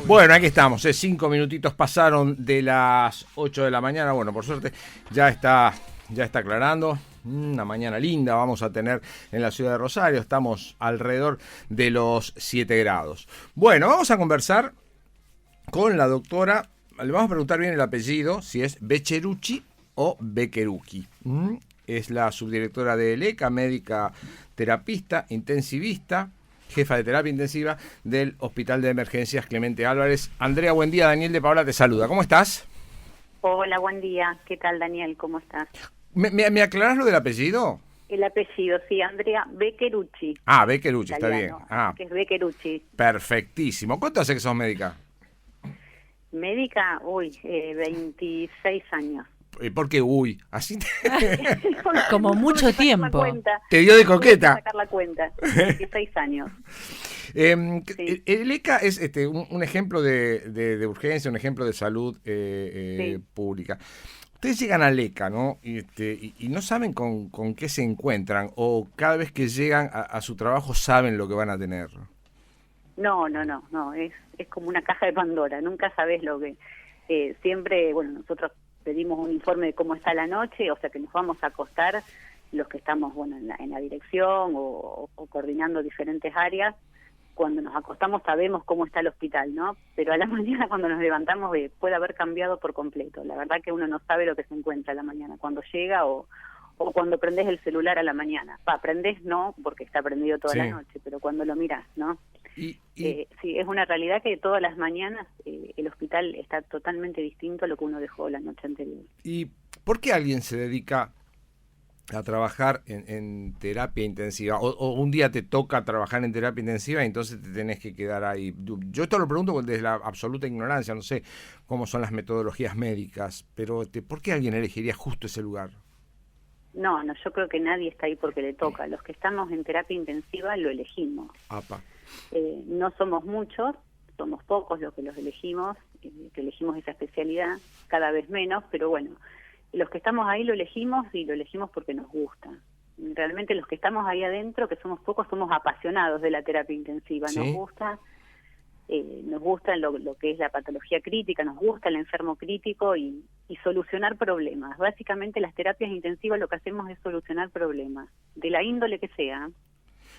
Bueno, aquí estamos, 5 minutitos pasaron de las 8 de la mañana. Bueno, por suerte ya está aclarando. Una mañana linda vamos a tener en la ciudad de Rosario. Estamos alrededor de los 7 grados. Bueno, vamos a conversar con la doctora. Le vamos a preguntar bien el apellido, si es Becherucci o Beccherucci. Es la subdirectora de ELECA, médica terapista, intensivista, jefa de terapia intensiva del Hospital de Emergencias Clemente Álvarez. Andrea, buen día. Daniel de Paola te saluda. ¿Cómo estás? Hola, buen día. ¿Qué tal, Daniel? ¿Cómo estás? ¿Me aclarás lo del apellido? El apellido, sí, Andrea Beccherucci. Ah, Beccherucci, está bien. Ah, que es Beccherucci. Perfectísimo. ¿Cuánto hace que sos médica? Médica, 26 años. ¿Por qué? Así Como mucho tiempo. Te dio de coqueta. Sacar la cuenta. 26 años. Sí. El ECA es un ejemplo de urgencia, un ejemplo de salud Sí. pública. Ustedes llegan al ECA, ¿no? Y no saben con qué se encuentran, o cada vez que llegan a su trabajo saben lo que van a tener. No, es como una caja de Pandora, nunca sabes lo que... siempre, bueno, nosotros pedimos un informe de cómo está la noche, o sea que nos vamos a acostar los que estamos, bueno, en la dirección o coordinando diferentes áreas. Cuando nos acostamos sabemos cómo está el hospital, ¿no? Pero a la mañana cuando nos levantamos puede haber cambiado por completo. La verdad que uno no sabe lo que se encuentra a la mañana, cuando llega o cuando prendés el celular a la mañana. Prendés no, porque está prendido toda la noche, pero cuando lo mirás, ¿no? Sí, es una realidad que todas las mañanas el hospital está totalmente distinto a lo que uno dejó la noche anterior. ¿Y por qué alguien se dedica a trabajar en terapia intensiva? O un día te toca trabajar en terapia intensiva y entonces te tenés que quedar ahí. Yo esto lo pregunto desde la absoluta ignorancia, no sé cómo son las metodologías médicas, pero ¿por qué alguien elegiría justo ese lugar? No, yo creo que nadie está ahí porque le toca. Los que estamos en terapia intensiva lo elegimos. No somos muchos, somos pocos los que los elegimos, que elegimos esa especialidad, cada vez menos, pero bueno, los que estamos ahí lo elegimos y lo elegimos porque nos gusta. Realmente los que estamos ahí adentro, que somos pocos, somos apasionados de la terapia intensiva. ¿Sí? Nos gusta lo que es la patología crítica, nos gusta el enfermo crítico y solucionar problemas. Básicamente las terapias intensivas lo que hacemos es solucionar problemas, de la índole que sea.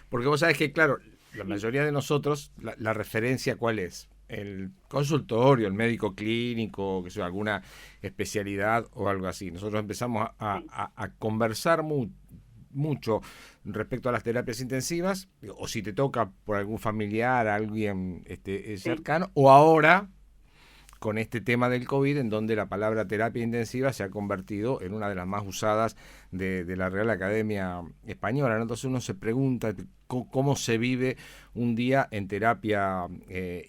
Porque vos sabés que, claro, la mayoría de nosotros, la referencia ¿cuál es? El consultorio, el médico clínico, que sea alguna especialidad o algo así. Nosotros empezamos a conversar mucho respecto a las terapias intensivas, o si te toca por algún familiar, alguien cercano, o ahora con este tema del COVID, en donde la palabra terapia intensiva se ha convertido en una de las más usadas de la Real Academia Española, ¿no? Entonces uno se pregunta cómo se vive un día en terapia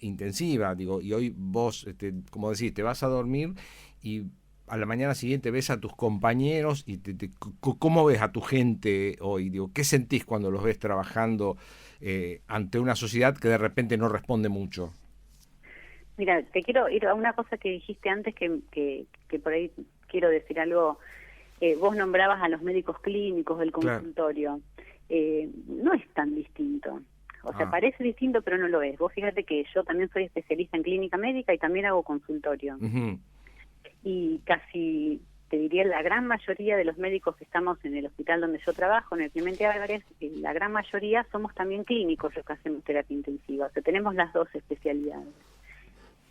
intensiva, digo, y hoy vos, como decís, te vas a dormir y a la mañana siguiente ves a tus compañeros y ¿cómo ves a tu gente hoy? Digo, ¿qué sentís cuando los ves trabajando ante una sociedad que de repente no responde mucho? Mira, te quiero ir a una cosa que dijiste antes que por ahí quiero decir algo. Vos nombrabas a los médicos clínicos del consultorio. Claro. No es tan distinto. O sea, parece distinto, pero no lo es. Vos fíjate que yo también soy especialista en clínica médica y también hago consultorio. Uh-huh. Y casi, te diría, la gran mayoría de los médicos que estamos en el hospital donde yo trabajo, en el Clemente Álvarez, la gran mayoría somos también clínicos los que hacemos terapia intensiva. O sea, tenemos las dos especialidades.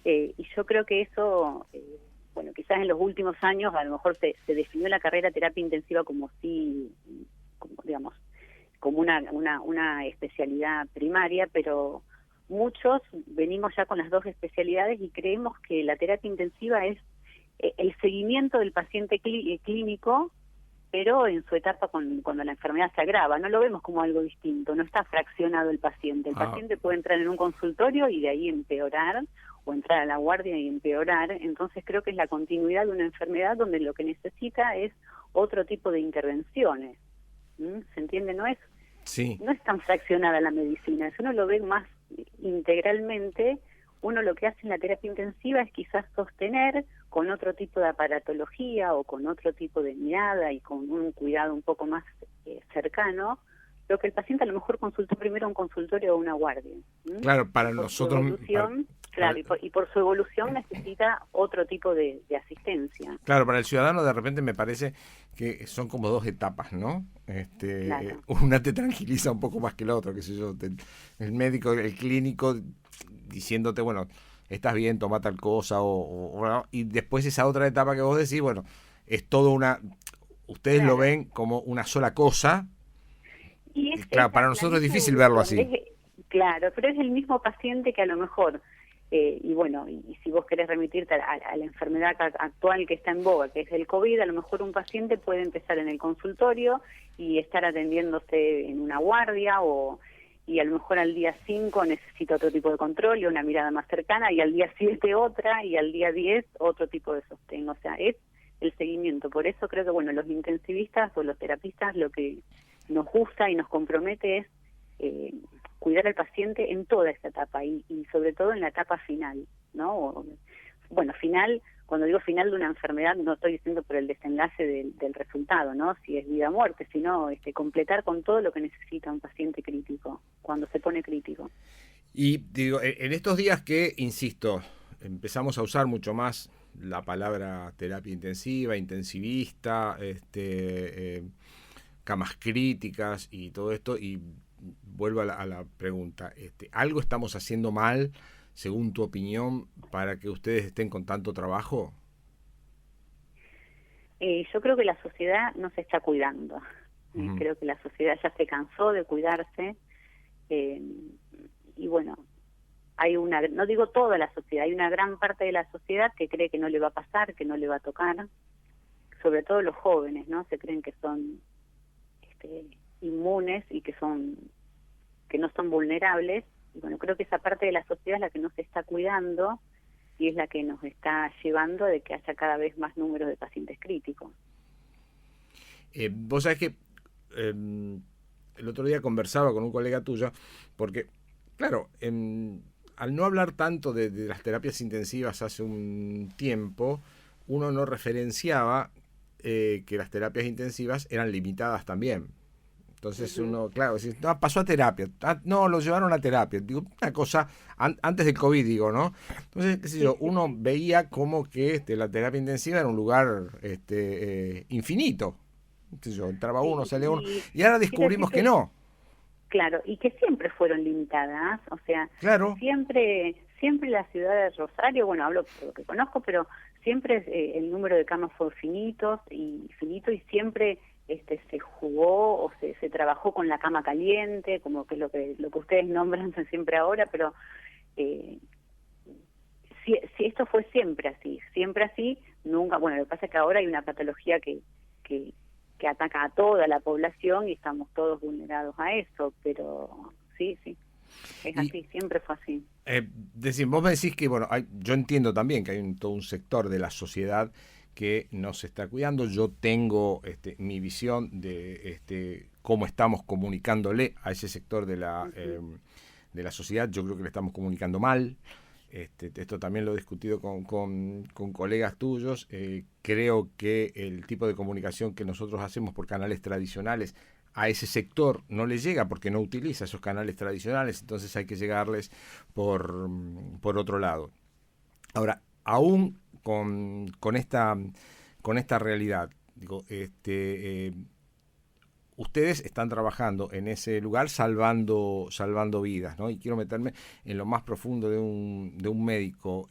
Y yo creo que eso, bueno, quizás en los últimos años a lo mejor se definió la carrera terapia intensiva como una especialidad primaria, pero muchos venimos ya con las dos especialidades y creemos que la terapia intensiva es el seguimiento del paciente clínico, pero en su etapa cuando la enfermedad se agrava. No lo vemos como algo distinto, no está fraccionado el paciente. El paciente puede entrar en un consultorio y de ahí empeorar, o entrar a la guardia y empeorar. Entonces creo que es la continuidad de una enfermedad donde lo que necesita es otro tipo de intervenciones. ¿Se entiende? No es tan fraccionada la medicina. Si uno lo ve más integralmente, uno lo que hace en la terapia intensiva es quizás sostener con otro tipo de aparatología o con otro tipo de mirada y con un cuidado un poco más cercano, lo que el paciente a lo mejor consultó primero a un consultorio o a una guardia. Claro, para nosotros, Claro, y por su evolución necesita otro tipo de asistencia. Claro, para el ciudadano de repente me parece que son como dos etapas, ¿no? Claro. Una te tranquiliza un poco más que la otra, qué sé yo, el médico, el clínico diciéndote, bueno, estás bien, toma tal cosa, y después esa otra etapa que vos decís, bueno, es todo ustedes Claro. lo ven como una sola cosa, Y claro, para nosotros es difícil verlo así. Claro, pero es el mismo paciente que a lo mejor, y bueno, y si vos querés remitirte a la enfermedad actual que está en boga, que es el COVID, a lo mejor un paciente puede empezar en el consultorio y estar atendiéndose en una guardia, y a lo mejor al día 5 necesita otro tipo de control y una mirada más cercana, y al día 7 otra, y al día 10 otro tipo de sostén. O sea, es el seguimiento. Por eso creo que, bueno, los intensivistas o los terapistas lo que nos gusta y nos compromete es cuidar al paciente en toda esta etapa y sobre todo en la etapa final, ¿no? Bueno, final, cuando digo final de una enfermedad no estoy diciendo por el desenlace del resultado, ¿no? Si es vida o muerte, sino completar con todo lo que necesita un paciente crítico, cuando se pone crítico. Y digo, en estos días que, insisto, empezamos a usar mucho más la palabra terapia intensiva, intensivista, camas críticas y todo esto, y vuelvo a la pregunta, ¿algo estamos haciendo mal, según tu opinión, para que ustedes estén con tanto trabajo? Yo creo que la sociedad no se está cuidando. Creo que la sociedad ya se cansó de cuidarse, y bueno, hay no digo toda la sociedad, hay una gran parte de la sociedad que cree que no le va a pasar, que no le va a tocar, sobre todo los jóvenes, ¿no? Se creen que son inmunes y que no son vulnerables. Y bueno, creo que esa parte de la sociedad es la que no se está cuidando y es la que nos está llevando de que haya cada vez más números de pacientes críticos. Vos sabés que el otro día conversaba con un colega tuyo, porque, claro, al no hablar tanto de las terapias intensivas hace un tiempo, uno no referenciaba que las terapias intensivas eran limitadas también. Entonces uno, claro, pasó a terapia, no, lo llevaron a terapia. Digo, una cosa, antes del COVID, digo, ¿no? Entonces, qué sé yo, uno veía como que la terapia intensiva era un lugar infinito. Qué sé yo, entraba uno, salía uno, y ahora descubrimos que no. Claro, y que siempre fueron limitadas, o sea, claro. siempre la ciudad de Rosario, bueno, hablo por lo que conozco, pero siempre el número de camas fue finito y siempre se jugó o se trabajó con la cama caliente, como que lo que ustedes nombran siempre ahora, pero si esto fue siempre así, nunca, bueno, lo que pasa es que ahora hay una patología que ataca a toda la población y estamos todos vulnerados a eso, pero sí, es así, siempre fue así. Vos me decís que, bueno, yo entiendo también que hay todo un sector de la sociedad que no se está cuidando. Yo tengo mi visión de cómo estamos comunicándole a ese sector de la sociedad. Yo creo que le estamos comunicando mal. Esto también lo he discutido con colegas tuyos. Creo que el tipo de comunicación que nosotros hacemos por canales tradicionales a ese sector no le llega porque no utiliza esos canales tradicionales, entonces hay que llegarles por otro lado. Ahora, aún con esta realidad, digo, ustedes están trabajando en ese lugar salvando vidas, ¿no? Y quiero meterme en lo más profundo de un médico.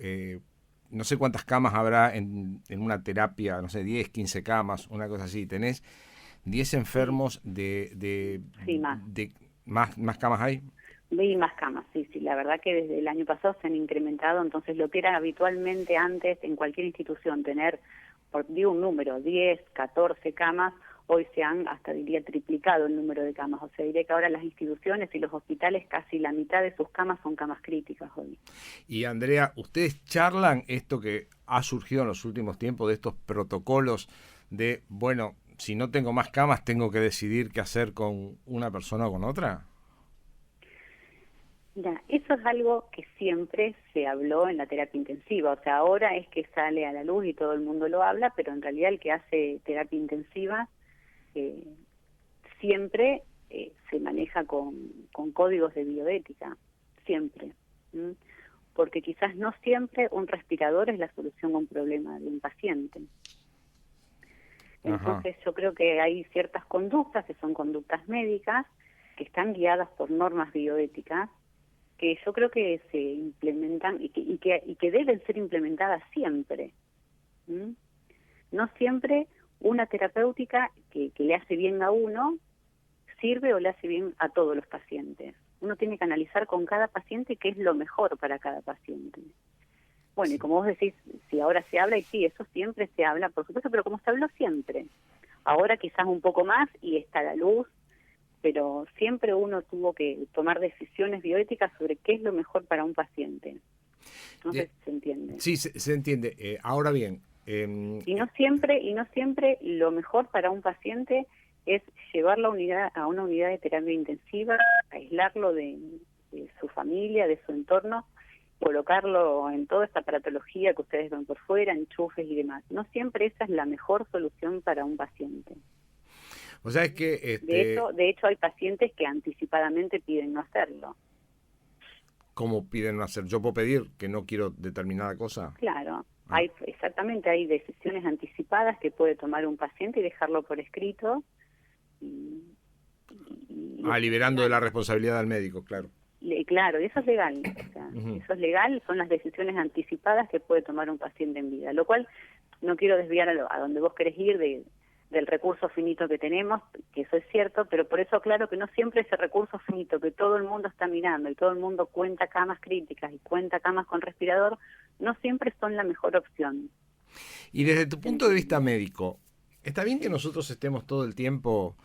No sé cuántas camas habrá en una terapia, no sé, 10, 15 camas, una cosa así. ¿Tenés 10 enfermos Sí, más camas hay? Y más camas, sí, la verdad que desde el año pasado se han incrementado, entonces lo que era habitualmente antes en cualquier institución tener, digo un número, 10, 14 camas, hoy se han hasta diría triplicado el número de camas, o sea, diría que ahora las instituciones y los hospitales casi la mitad de sus camas son camas críticas hoy. Y Andrea, ¿ustedes charlan esto que ha surgido en los últimos tiempos de estos protocolos de, bueno, si no tengo más camas tengo que decidir qué hacer con una persona o con otra? Mira, eso es algo que siempre se habló en la terapia intensiva, o sea, ahora es que sale a la luz y todo el mundo lo habla, pero en realidad el que hace terapia intensiva siempre se maneja con códigos de bioética, siempre. porque quizás no siempre un respirador es la solución a un problema de un paciente. Entonces yo creo que hay ciertas conductas que son conductas médicas que están guiadas por normas bioéticas que yo creo que se implementan y que deben ser implementadas siempre. No siempre una terapéutica que le hace bien a uno sirve o le hace bien a todos los pacientes. Uno tiene que analizar con cada paciente qué es lo mejor para cada paciente. Bueno, y como vos decís, si ahora se habla, y sí, eso siempre se habla, por supuesto, pero como se habló siempre. Ahora quizás un poco más y está a la luz, pero siempre uno tuvo que tomar decisiones bioéticas sobre qué es lo mejor para un paciente. No sé si se entiende. Sí, se entiende. Ahora bien... Y no siempre lo mejor para un paciente es llevarlo a una unidad de terapia intensiva, aislarlo de su familia, de su entorno, colocarlo en toda esta aparatología que ustedes ven por fuera, enchufes y demás. No siempre esa es la mejor solución para un paciente. O sea, es que... De hecho, hay pacientes que anticipadamente piden no hacerlo. ¿Cómo piden no hacer? ¿Yo puedo pedir que no quiero determinada cosa? Claro. Hay decisiones anticipadas que puede tomar un paciente y dejarlo por escrito. Liberando de la responsabilidad al médico, claro. Claro, y eso es legal. O sea, eso es legal, son las decisiones anticipadas que puede tomar un paciente en vida. Lo cual, no quiero desviar a donde vos querés ir del recurso finito que tenemos, que eso es cierto, pero por eso claro que no siempre ese recurso finito que todo el mundo está mirando y todo el mundo cuenta camas críticas y cuenta camas con respirador, no siempre son la mejor opción. Y desde tu punto de vista médico, ¿está bien que nosotros estemos todo el tiempo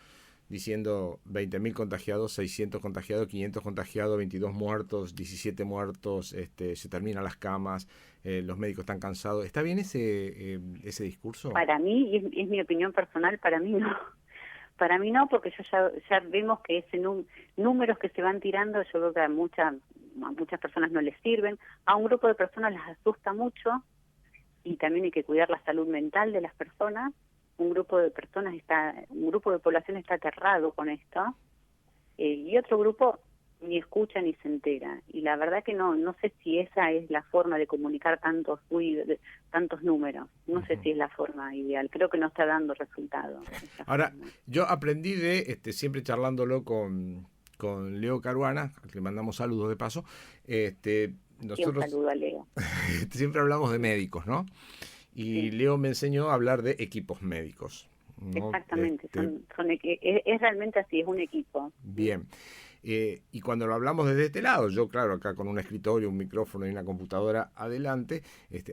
diciendo 20.000 contagiados, 600 contagiados, 500 contagiados, 22 muertos, 17 muertos, se terminan las camas, los médicos están cansados? ¿Está bien ese discurso? Para mí, y es mi opinión personal, para mí no. Para mí no, porque ya vemos que ese números que se van tirando, yo creo que a muchas personas no les sirven. A un grupo de personas les asusta mucho y también hay que cuidar la salud mental de las personas. Un grupo de población está aterrado con esto y otro grupo ni escucha ni se entera. Y la verdad que no sé si esa es la forma de comunicar tantos números. No sé si es la forma ideal. Creo que no está dando resultado. Ahora, yo aprendí siempre charlándolo con Leo Caruana, al que le mandamos saludos de paso. Nosotros un saludo a Leo. Siempre hablamos de médicos, ¿no? Y sí. Leo me enseñó a hablar de equipos médicos, ¿no? Exactamente, es realmente así, es un equipo. Bien. Y cuando lo hablamos desde este lado, yo claro, acá con un escritorio, un micrófono y una computadora adelante,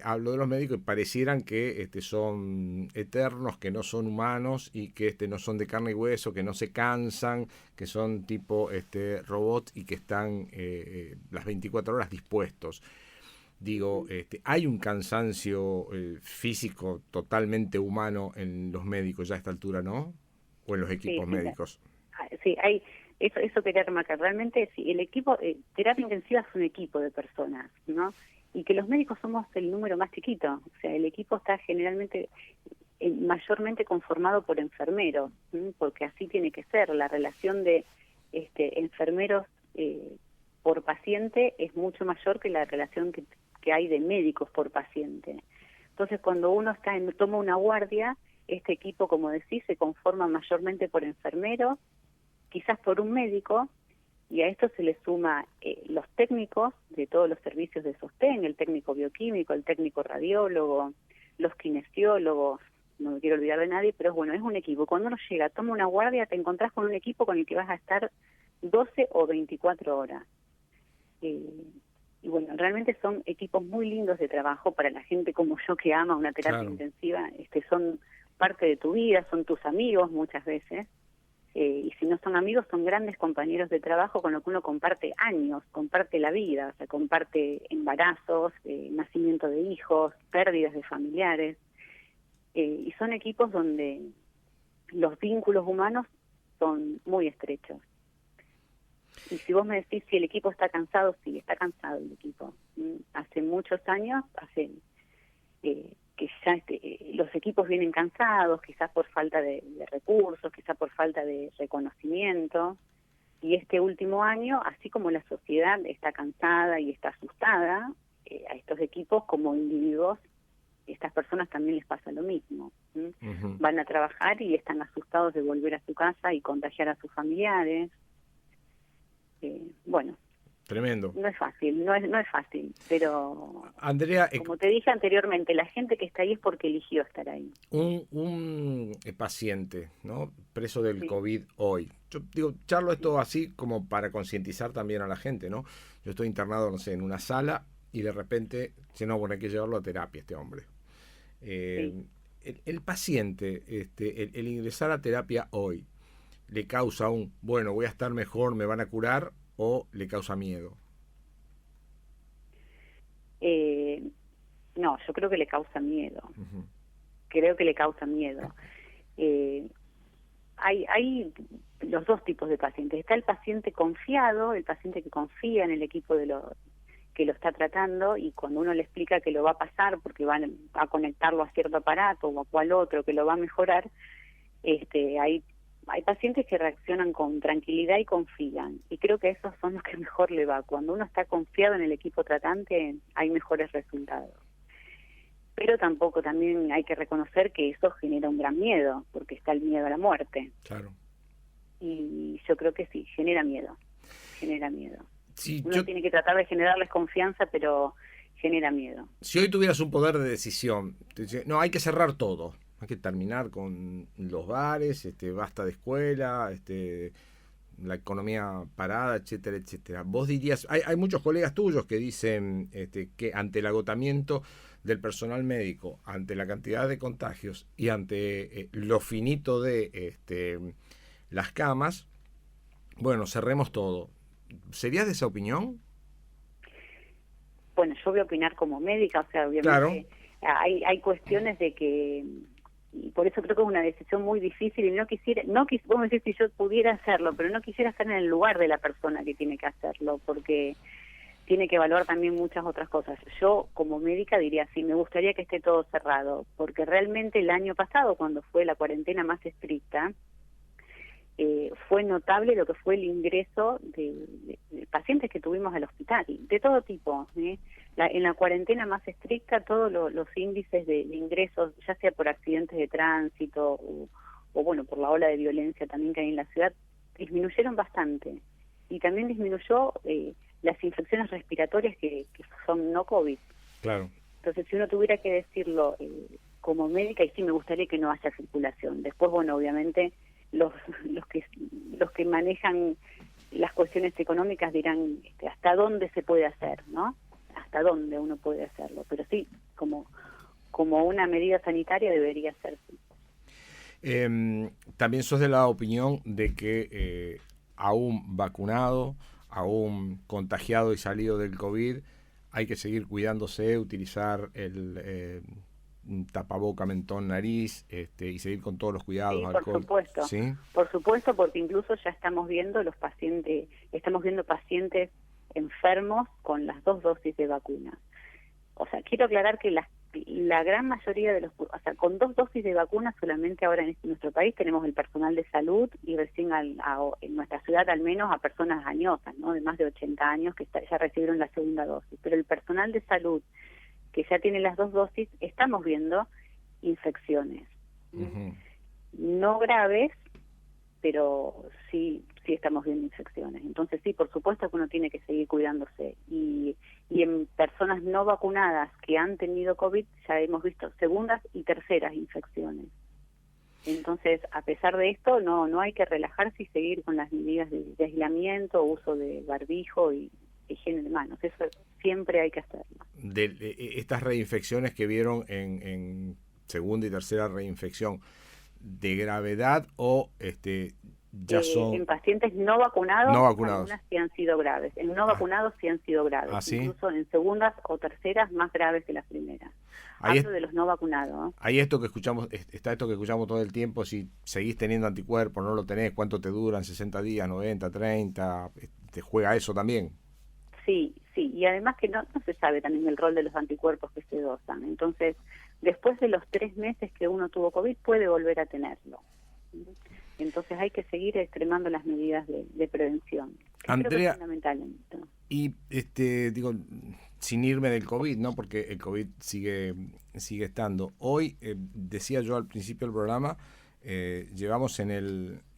hablo de los médicos y parecieran que son eternos, que no son humanos y que no son de carne y hueso, que no se cansan, que son tipo robots y que están las 24 horas dispuestos. Digo, hay un cansancio físico totalmente humano en los médicos ya a esta altura, ¿no? O en los equipos médicos. Sí, hay. Eso quería remarcar. Realmente, sí, el equipo, terapia intensiva es un equipo de personas, ¿no? Y que los médicos somos el número más chiquito. O sea, el equipo está generalmente, mayormente conformado por enfermeros, porque así tiene que ser. La relación de enfermeros por paciente es mucho mayor que la relación que hay de médicos por paciente. Entonces, cuando uno toma una guardia, este equipo, como decís, se conforma mayormente por enfermeros, quizás por un médico, y a esto se le suma los técnicos de todos los servicios de sostén, el técnico bioquímico, el técnico radiólogo, los kinesiólogos, no me quiero olvidar de nadie, pero bueno, es un equipo. Cuando uno llega, toma una guardia, te encontrás con un equipo con el que vas a estar 12 o 24 horas. Y bueno, realmente son equipos muy lindos de trabajo para la gente como yo que ama una terapia intensiva. Son parte de tu vida, son tus amigos muchas veces. Y si no son amigos, son grandes compañeros de trabajo con lo que uno comparte años, comparte la vida, o sea, comparte embarazos, nacimiento de hijos, pérdidas de familiares. Y son equipos donde los vínculos humanos son muy estrechos. Y si vos me decís si el equipo está cansado, sí, está cansado el equipo. Hace muchos años, que ya los equipos vienen cansados, quizás por falta de recursos, quizás por falta de reconocimiento, y este último año, así como la sociedad está cansada y está asustada, a estos equipos como individuos, estas personas también les pasa lo mismo. Van a trabajar y están asustados de volver a su casa y contagiar a sus familiares. Bueno, tremendo. No es fácil, no es fácil, pero Andrea, como te dije anteriormente, la gente que está ahí es porque eligió estar ahí. Un paciente, ¿no?, preso del Sí. COVID hoy. Yo digo, charlo esto así como para concientizar también a la gente, ¿no? Yo estoy internado, no sé, en una sala y de repente, si no, bueno, hay que llevarlo a terapia este hombre. Sí. El paciente, el ingresar a terapia hoy, ¿le causa bueno, voy a estar mejor, me van a curar, o le causa miedo? No, yo creo que le causa miedo. Uh-huh. Creo que le causa miedo. Hay los dos tipos de pacientes. Está el paciente confiado, el paciente que confía en el equipo que lo está tratando, y cuando uno le explica que lo va a pasar porque va a conectarlo a cierto aparato o a cual otro, que lo va a mejorar, hay pacientes que reaccionan con tranquilidad y confían, y creo que esos son los que mejor le va. Cuando uno está confiado en el equipo tratante, hay mejores resultados. Pero también hay que reconocer que eso genera un gran miedo, porque está el miedo a la muerte. Claro. Y yo creo que sí, genera miedo. Sí, Uno tiene que tratar de generarles confianza, pero genera miedo. Si hoy tuvieras un poder de decisión, no, hay que cerrar todo, hay que terminar con los bares, basta de escuela, la economía parada, etcétera, etcétera. Vos dirías, hay muchos colegas tuyos que dicen que ante el agotamiento del personal médico, ante la cantidad de contagios y ante lo finito de las camas, bueno, cerremos todo. ¿Serías de esa opinión? Bueno, yo voy a opinar como médica, o sea, obviamente claro. hay cuestiones de que, y por eso creo que es una decisión muy difícil, y vamos a decir, si yo pudiera hacerlo, pero no quisiera estar en el lugar de la persona que tiene que hacerlo, porque tiene que evaluar también muchas otras cosas. Yo como médica diría, sí, me gustaría que esté todo cerrado, porque realmente el año pasado, cuando fue la cuarentena más estricta, fue notable lo que fue el ingreso de pacientes que tuvimos al hospital, de todo tipo. En la cuarentena más estricta, todos los índices de ingresos, ya sea por accidentes de tránsito o bueno, por la ola de violencia también que hay en la ciudad, disminuyeron bastante. Y también disminuyó las infecciones respiratorias que son no COVID. Claro. Entonces, si uno tuviera que decirlo como médica, y sí me gustaría que no haya circulación. Después, bueno, obviamente los que manejan las cuestiones económicas dirán hasta dónde se puede hacer, ¿no? Hasta dónde uno puede hacerlo, pero sí, como una medida sanitaria debería ser. También sos de la opinión de que aún vacunado, aún contagiado y salido del COVID, hay que seguir cuidándose, utilizar el tapaboca, mentón, nariz, y seguir con todos los cuidados, sí, alcohol. Por supuesto. ¿Sí? Por supuesto, porque incluso ya estamos viendo pacientes enfermos con las 2 dosis de vacuna. O sea, quiero aclarar que la gran mayoría de con 2 dosis de vacuna solamente ahora en nuestro país tenemos el personal de salud, y recién en nuestra ciudad al menos a personas añosas, ¿no?, de más de 80 años que ya recibieron la segunda dosis. Pero el personal de salud que ya tiene las 2 dosis, estamos viendo infecciones. Uh-huh. No graves, pero sí estamos viendo infecciones. Entonces sí, por supuesto que uno tiene que seguir cuidándose. Y en personas no vacunadas que han tenido COVID ya hemos visto segundas y terceras infecciones. Entonces, a pesar de esto, no hay que relajarse y seguir con las medidas de aislamiento, uso de barbijo y higiene de manos. Eso siempre hay que hacerlo. Estas reinfecciones que vieron en segunda y tercera reinfección, ¿de gravedad o ya son...? En pacientes no vacunados, algunas sí han sido graves. En no vacunados sí han sido graves. ¿Sí? Incluso en segundas o terceras más graves que las primeras. Hablo de los no vacunados. Hay esto que escuchamos, está esto que escuchamos todo el tiempo: si seguís teniendo anticuerpos, no lo tenés, ¿cuánto te duran? 60 días, 90, 30, ¿te juega eso también? Sí, y además que no se sabe también el rol de los anticuerpos que se dosan. Entonces, después de los 3 meses que uno tuvo COVID, puede volver a tenerlo. Entonces hay que seguir extremando las medidas de prevención. Andrea, creo que es fundamental en esto. Y digo, sin irme del COVID, ¿no? Porque el COVID sigue estando. Hoy, decía yo al principio del programa, llevamos en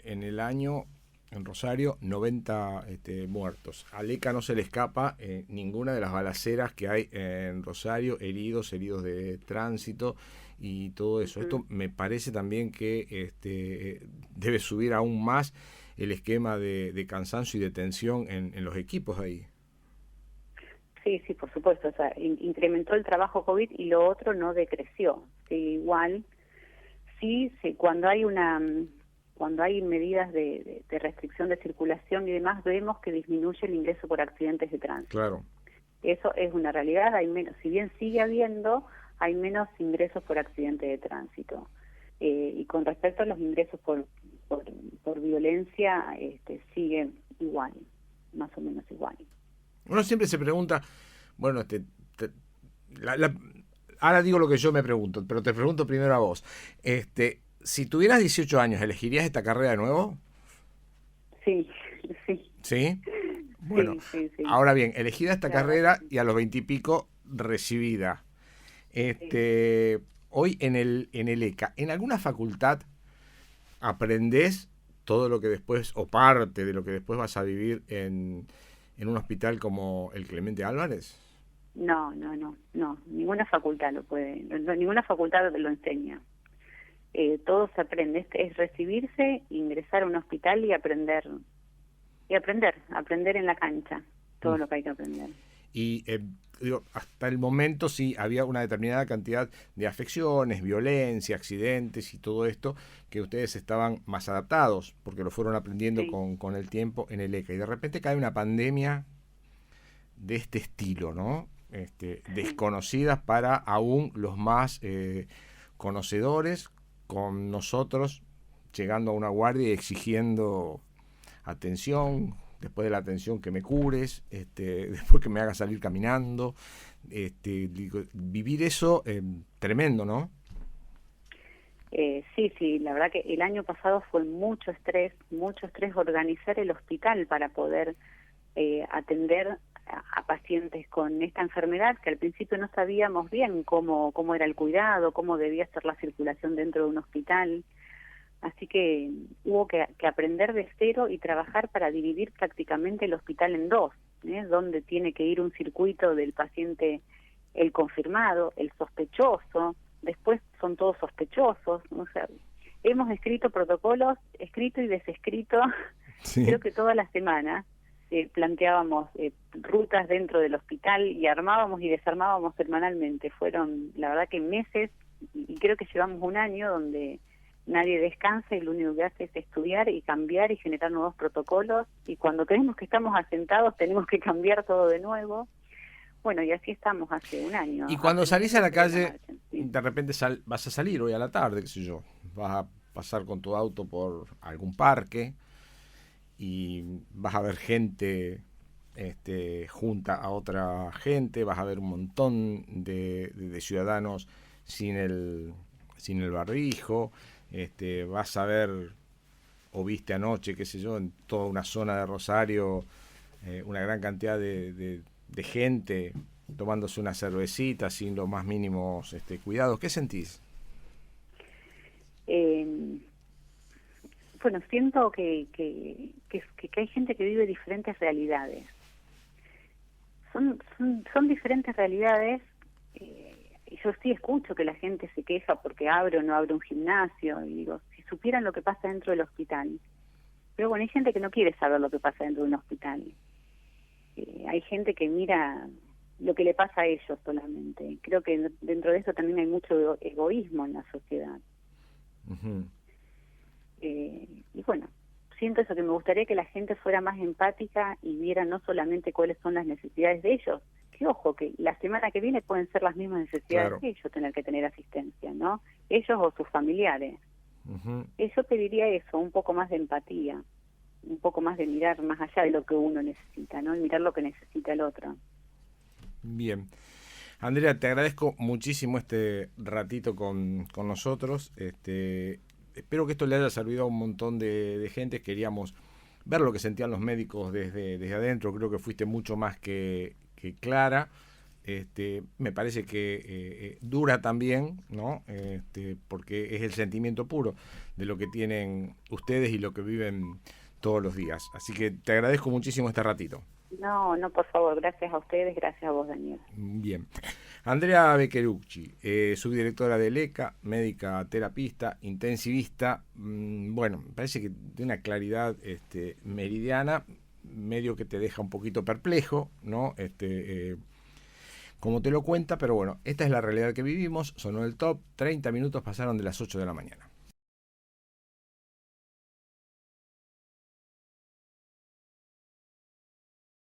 el año, en Rosario, 90 muertos. A Leca no se le escapa ninguna de las balaceras que hay en Rosario, heridos de tránsito y todo eso. Esto me parece también que debe subir aún más el esquema de cansancio y de tensión en los equipos ahí. Sí, por supuesto. O sea, incrementó el trabajo COVID y lo otro no decreció. Sí, igual, sí, cuando hay medidas de restricción de circulación y demás, vemos que disminuye el ingreso por accidentes de tránsito. Claro. Eso es una realidad. Hay menos, si bien sigue habiendo, hay menos ingresos por accidente de tránsito. Y con respecto a los ingresos por violencia, siguen igual, más o menos igual. Uno siempre se pregunta, bueno, ahora digo lo que yo me pregunto, pero te pregunto primero a vos. Si tuvieras 18 años, ¿elegirías esta carrera de nuevo? Sí. ¿Sí? Bueno, sí. Ahora bien, elegida esta carrera y a los 20 y pico recibida. Hoy en el ECA, ¿en alguna facultad aprendés todo lo que después, o parte de lo que después vas a vivir en un hospital como el Clemente Álvarez? No, ninguna facultad lo puede, ninguna facultad lo enseña. Todo se aprende, es recibirse, ingresar a un hospital y aprender en la cancha, todo lo que hay que aprender. Y hasta el momento sí había una determinada cantidad de afecciones, violencia, accidentes y todo esto que ustedes estaban más adaptados porque lo fueron aprendiendo con el tiempo en el ECA. Y de repente cae una pandemia de este estilo, ¿no? Desconocidas para aún los más conocedores, con nosotros llegando a una guardia y exigiendo atención, después de la atención que me cures, después que me hagas salir caminando, vivir eso tremendo, ¿no? Sí, la verdad que el año pasado fue mucho estrés organizar el hospital para poder atender a pacientes con esta enfermedad, que al principio no sabíamos bien cómo era el cuidado, cómo debía ser la circulación dentro de un hospital. Así que hubo que aprender de cero y trabajar para dividir prácticamente el hospital en dos, donde tiene que ir un circuito del paciente, el confirmado, el sospechoso, después son todos sospechosos. O sea, hemos escrito protocolos, escrito y desescrito, creo que toda la semana. Planteábamos rutas dentro del hospital y armábamos y desarmábamos semanalmente. Fueron, la verdad, que meses, y creo que llevamos un año donde nadie descansa y lo único que hace es estudiar y cambiar y generar nuevos protocolos, y cuando creemos que estamos asentados tenemos que cambiar todo de nuevo. Bueno, y así estamos hace un año. Y cuando salís a la calle, de repente vas a salir hoy a la tarde, qué sé yo, vas a pasar con tu auto por algún parque y vas a ver gente junta a otra gente, vas a ver un montón de ciudadanos sin el barbijo, vas a ver, o viste anoche, qué sé yo, en toda una zona de Rosario, una gran cantidad de gente tomándose una cervecita sin los más mínimos cuidados. ¿Qué sentís? Bueno, siento que hay gente que vive diferentes realidades. Son diferentes realidades. Y yo sí escucho que la gente se queja porque abre o no abre un gimnasio, y digo, si supieran lo que pasa dentro del hospital. Pero bueno, hay gente que no quiere saber lo que pasa dentro de un hospital. Hay gente que mira lo que le pasa a ellos solamente. Creo que dentro de eso también hay mucho egoísmo en la sociedad. Uh-huh. Y bueno, siento eso, que me gustaría que la gente fuera más empática y viera no solamente cuáles son las necesidades de ellos, que ojo, que la semana que viene pueden ser las mismas necesidades que ellos, tener que tener asistencia, ¿no? Ellos o sus familiares. Uh-huh. Yo pediría eso, un poco más de empatía, un poco más de mirar más allá de lo que uno necesita, ¿no? Y mirar lo que necesita el otro. Bien. Andrea, te agradezco muchísimo este ratito con nosotros. espero que esto le haya servido a un montón de gente. Queríamos ver lo que sentían los médicos desde adentro. Creo que fuiste mucho más que clara. Me parece que dura también, ¿no? Porque es el sentimiento puro de lo que tienen ustedes y lo que viven todos los días. Así que te agradezco muchísimo este ratito. No, por favor, gracias a ustedes, gracias a vos, Daniel. Bien. Andrea Beccherucci, subdirectora del ECA, médica terapista, intensivista. Bueno, me parece que de una claridad meridiana, medio que te deja un poquito perplejo, ¿no? Como te lo cuenta, pero bueno, esta es la realidad que vivimos. Sonó el top, 30 minutos pasaron de las 8 de la mañana.